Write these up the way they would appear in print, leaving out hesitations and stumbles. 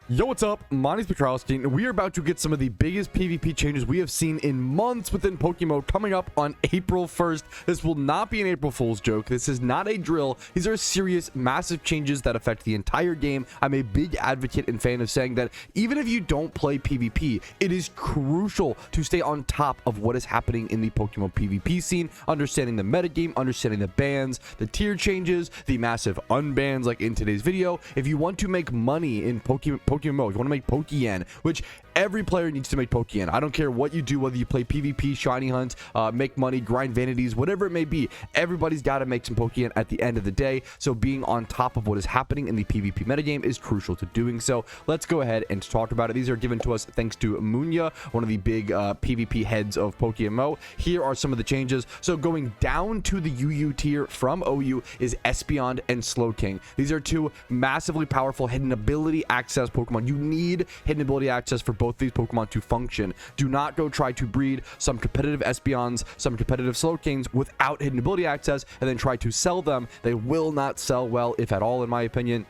Yo, what's up? My name's Patrouski, and we are about to get some of the biggest PvP changes we have seen in months within PokeMMO coming up on April 1st. This will not be an April Fool's joke. This is not a drill. These are serious, massive changes that affect the entire game. I'm a big advocate and fan of saying that even if you don't play PvP, it is crucial to stay on top of what is happening in the PokeMMO PvP scene, understanding the metagame, understanding the bans, the tier changes, the massive unbans like in today's video. If you want to make money in PokeMMO, if you want to make Pokeyen, which every player needs to make Pokeyen. I don't care what you do, whether you play PvP, shiny hunt, make money, grind vanities, whatever it may be. Everybody's got to make some Pokeyen at the end of the day. So being on top of what is happening in the PvP metagame is crucial to doing so. Let's go ahead and talk about it. These are given to us thanks to Munya, one of the big PvP heads of PokeMMO. Here are some of the changes. So going down to the UU tier from OU is Espeon and Slowking. These are two massively powerful hidden ability access Pokemon. You need hidden ability access for both these Pokemon to function. Do not go try to breed some competitive Espeons, some competitive Slowkings without hidden ability access and then try to sell them. They will not sell well, if at all, in my opinion.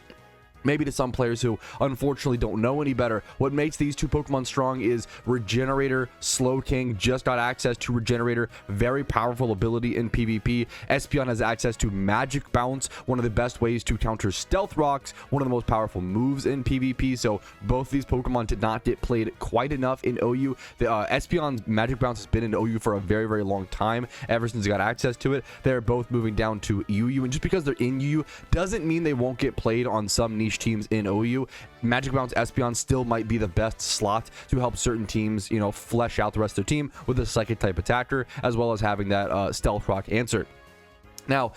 Maybe to some players who unfortunately don't know any better. What makes these two Pokemon strong is Regenerator. Slowking just got access to Regenerator, very powerful ability in PvP. Espeon has access to Magic Bounce, one of the best ways to counter Stealth Rocks, one of the most powerful moves in PvP. So both these Pokemon did not get played quite enough in OU. The Espeon's Magic Bounce has been in OU for a very, very long time, ever since he got access to it. They're both moving down to UU, and just because they're in UU doesn't mean they won't get played on some niche teams in OU. Magic Bounce Espeon still might be the best slot to help certain teams, you know, flesh out the rest of their team with a psychic type attacker, as well as having that stealth rock answer. Now,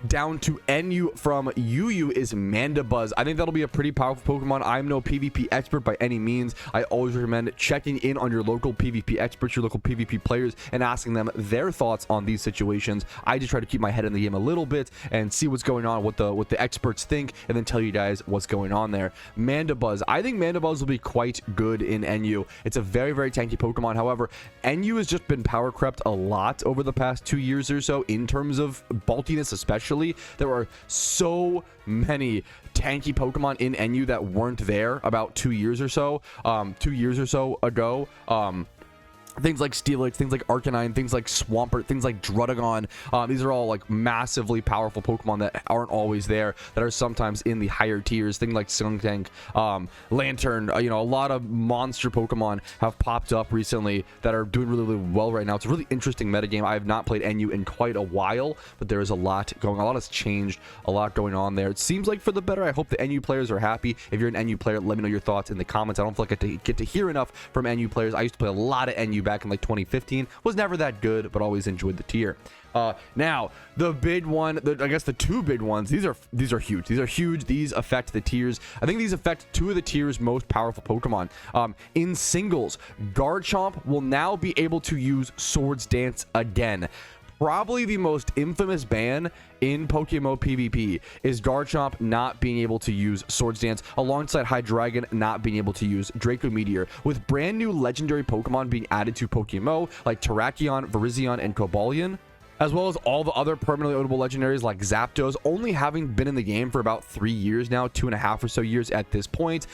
down to NU from UU is Mandibuzz. I think that'll be a pretty powerful Pokemon. I'm no PvP expert by any means. I always recommend checking in on your local PvP experts, your local PvP players, and asking them their thoughts on these situations. I just try to keep my head in the game a little bit and see what's going on, what the experts think, and then tell you guys what's going on there. Mandibuzz. I think Mandibuzz will be quite good in NU. It's a very, very tanky Pokemon. However, NU has just been power crept a lot over the past 2 years or so in terms of bulkiness, especially. There are so many tanky Pokemon in NU that weren't there about 2 years or so, ago. Things like Steelix, things like Arcanine, things like Swampert, things like Druddigon. These are all like massively powerful Pokemon that aren't always there, that are sometimes in the higher tiers. Things like Skuntank, Lantern, you know, a lot of monster Pokemon have popped up recently that are doing really, really well right now. It's a really interesting metagame. I have not played NU in quite a while, but there is a lot going on. A lot has changed, a lot going on there. It seems like for the better. I hope the NU players are happy. If you're an NU player, let me know your thoughts in the comments. I don't feel like I get to hear enough from NU players. I used to play a lot of NU back in like 2015. Was never that good, but always enjoyed the tier. Now the big one, I guess the two big ones, these are huge. These are huge. These affect the tiers. I think these affect two of the tier's most powerful Pokemon. In singles, Garchomp will now be able to use Swords Dance again. Probably the most infamous ban in PokeMMO PvP is Garchomp not being able to use Swords Dance, alongside Hydreigon not being able to use Draco Meteor, with brand new legendary Pokemon being added to PokeMMO like Terrakion, Virizion, and Cobalion, as well as all the other permanently ownable legendaries like Zapdos, only having been in the game for about 3 years now, 2.5 or so years at this point.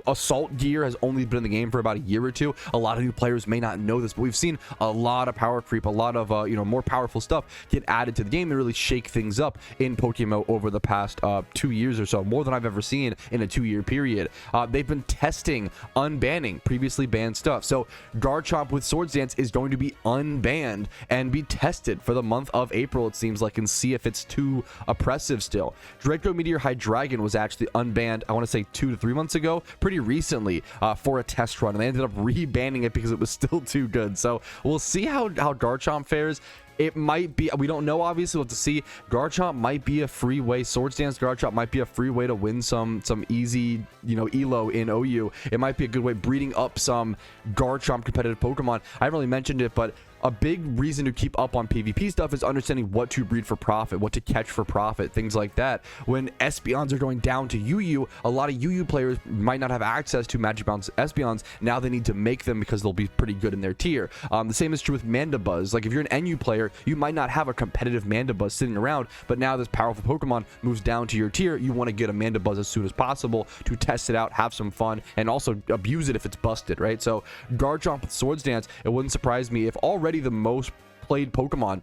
Assault Gear has only been in the game for about a year or two. A lot of new players may not know this, but we've seen a lot of power creep, a lot of you know, more powerful stuff get added to the game and really shake things up in PokeMMO over the past 2 years or so, more than I've ever seen in a 2-year period. They've been testing unbanning previously banned stuff, so Garchomp with Swords Dance is going to be unbanned and be tested for the month of April, it seems like, and see if it's too oppressive still. Draco Meteor Hydreigon was actually unbanned, I want to say 2 to 3 months ago, pretty recently, for a test run, and they ended up re-banning it because it was still too good. So we'll see how Garchomp fares. It might be, we don't know, obviously. We'll have to see. Garchomp might be a free way. Swords Dance Garchomp might be a free way to win some easy, you know, elo in OU. It might be a good way, breeding up some Garchomp competitive Pokemon. I haven't really mentioned it, but a big reason to keep up on PvP stuff is understanding what to breed for profit, what to catch for profit, things like that. When Espeons are going down to UU, a lot of UU players might not have access to Magic Bounce Espeons. Now they need to make them because they'll be pretty good in their tier. The same is true with Mandibuzz. Like if you're an NU player, you might not have a competitive Mandibuzz sitting around, but now this powerful Pokemon moves down to your tier. You want to get a Mandibuzz as soon as possible to test it out, have some fun, and also abuse it if it's busted, right? So Garchomp with Swords Dance, it wouldn't surprise me if already the most played Pokemon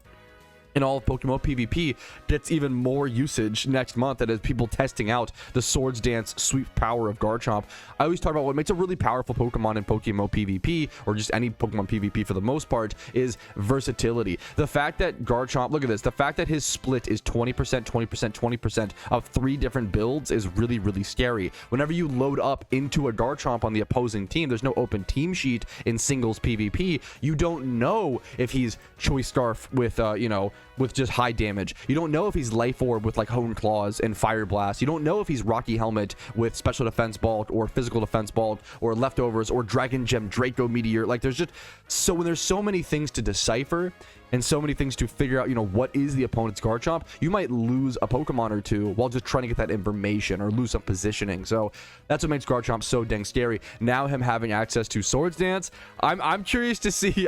in all of PokeMMO PvP gets even more usage next month, that is people testing out the Swords Dance sweet power of Garchomp. I always talk about what makes a really powerful Pokemon in PokeMMO PvP, or just any Pokemon PvP for the most part, is versatility. The fact that Garchomp, look at this, the fact that his split is 20%, 20%, 20% of 3 different builds is really, really scary. Whenever you load up into a Garchomp on the opposing team, there's no open team sheet in singles PvP. You don't know if he's Choice Scarf with, with just high damage. You don't know if he's Life Orb with like Hone Claws and Fire Blast. You don't know if he's Rocky Helmet with Special Defense Bulk or Physical Defense Bulk or Leftovers or Dragon Gem Draco Meteor. Like there's when there's so many things to decipher and so many things to figure out, what is the opponent's Garchomp, you might lose a Pokemon or two while just trying to get that information or lose some positioning. So that's what makes Garchomp so dang scary. Now him having access to Swords Dance, I'm curious to see.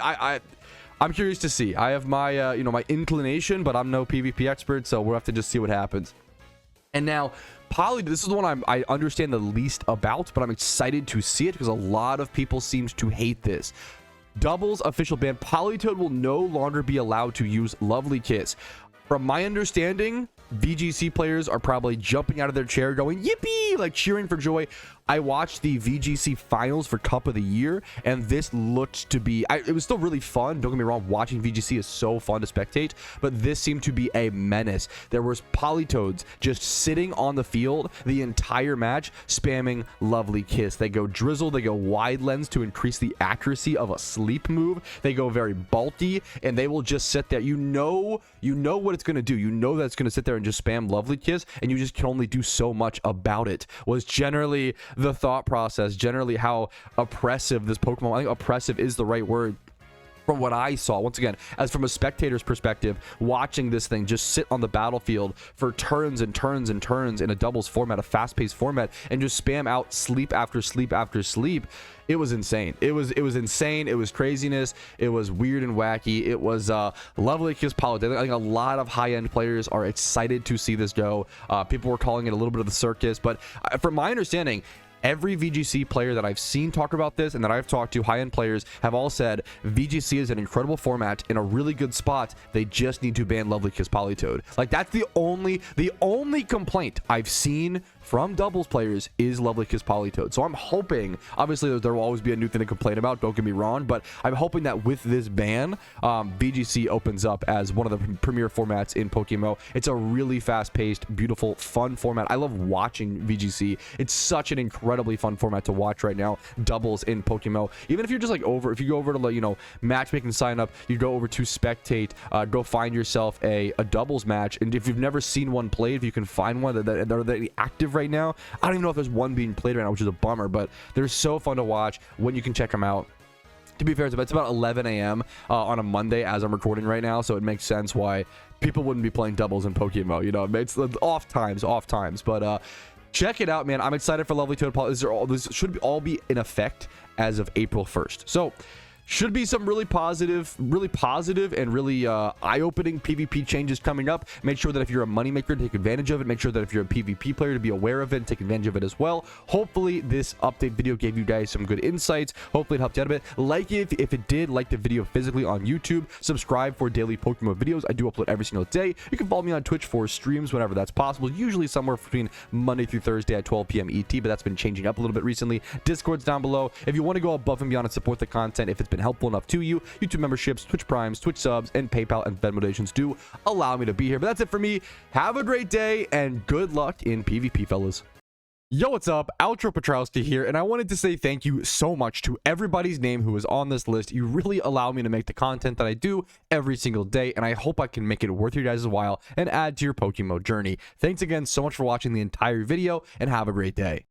I'm curious to see. I have my, my inclination, but I'm no PvP expert, so we'll have to just see what happens. And now, this is the one I understand the least about, but I'm excited to see it because a lot of people seem to hate this. Doubles official ban. Politoed will no longer be allowed to use Lovely Kiss. From my understanding, VGC players are probably jumping out of their chair going, yippee, like cheering for joy. I watched the VGC finals for Cup of the Year, and this looked to be, it was still really fun. Don't get me wrong, watching VGC is so fun to spectate, but this seemed to be a menace. There was Politoads just sitting on the field the entire match, spamming Lovely Kiss. They go Drizzle, they go Wide Lens to increase the accuracy of a sleep move. They go very bulky, and they will just sit there. You know what it's going to do. You know that it's going to sit there and just spam Lovely Kiss, and you just can only do so much about it, was generally the thought process, generally how oppressive this Pokemon, I think oppressive is the right word, from what I saw. Once again, as from a spectator's perspective, watching this thing just sit on the battlefield for turns and turns and turns in a doubles format, a fast-paced format, and just spam out sleep after sleep after sleep. It was insane. It was insane. It was craziness. It was weird and wacky. It was Lovely Kiss Politoed. I think a lot of high-end players are excited to see this go. People were calling it a little bit of the circus, but from my understanding, every VGC player that I've seen talk about this and that I've talked to, high-end players, have all said VGC is an incredible format in a really good spot. They just need to ban Lovely Kiss Politoed. Like that's the only complaint I've seen from doubles players is Lovely Kiss Politoed. So I'm hoping, obviously there will always be a new thing to complain about, don't get me wrong, but I'm hoping that with this ban, VGC opens up as one of the premier formats in PokeMMO. It's a really fast-paced, beautiful, fun format. I love watching VGC. It's such an incredibly fun format to watch right now, doubles in PokeMMO. Even if you're just like if you go over to matchmaking sign up, you go over to spectate, go find yourself a doubles match, and if you've never seen one played, if you can find one that are active right now, I don't even know if there's one being played right now, which is a bummer, but they're so fun to watch when you can check them out. To be fair, it's about 11 a.m. On a Monday as I'm recording right now, so it makes sense why people wouldn't be playing doubles in PokeMMO. It's off times, but check it out, man. I'm excited for Lovely Toad. This should all be in effect as of April 1st. So should be some really positive and really eye-opening PvP changes coming up. Make sure that if you're a moneymaker, take advantage of it. Make sure that if you're a PvP player, to be aware of it and take advantage of it as well. Hopefully this update video gave you guys some good insights. Hopefully it helped you out a bit. Like it if it did. Like the video physically on YouTube. Subscribe for daily PokeMMO videos. I do upload every single day. You can follow me on Twitch for streams whenever that's possible, usually somewhere between Monday through Thursday at 12 p.m. ET, but that's been changing up a little bit recently. Discord's down below. If you want to go above and beyond and support the content, if it's been helpful enough to you, YouTube memberships, Twitch Primes, Twitch subs, and PayPal and Venmo donations do allow me to be here. But that's it for me. Have a great day and good luck in PvP, fellas. Yo, what's up? Outro Patrouski here, and I wanted to say thank you so much to everybody's name who is on this list. You really allow me to make the content that I do every single day, and I hope I can make it worth your guys' while and add to your PokeMMO journey. Thanks again so much for watching the entire video, and have a great day.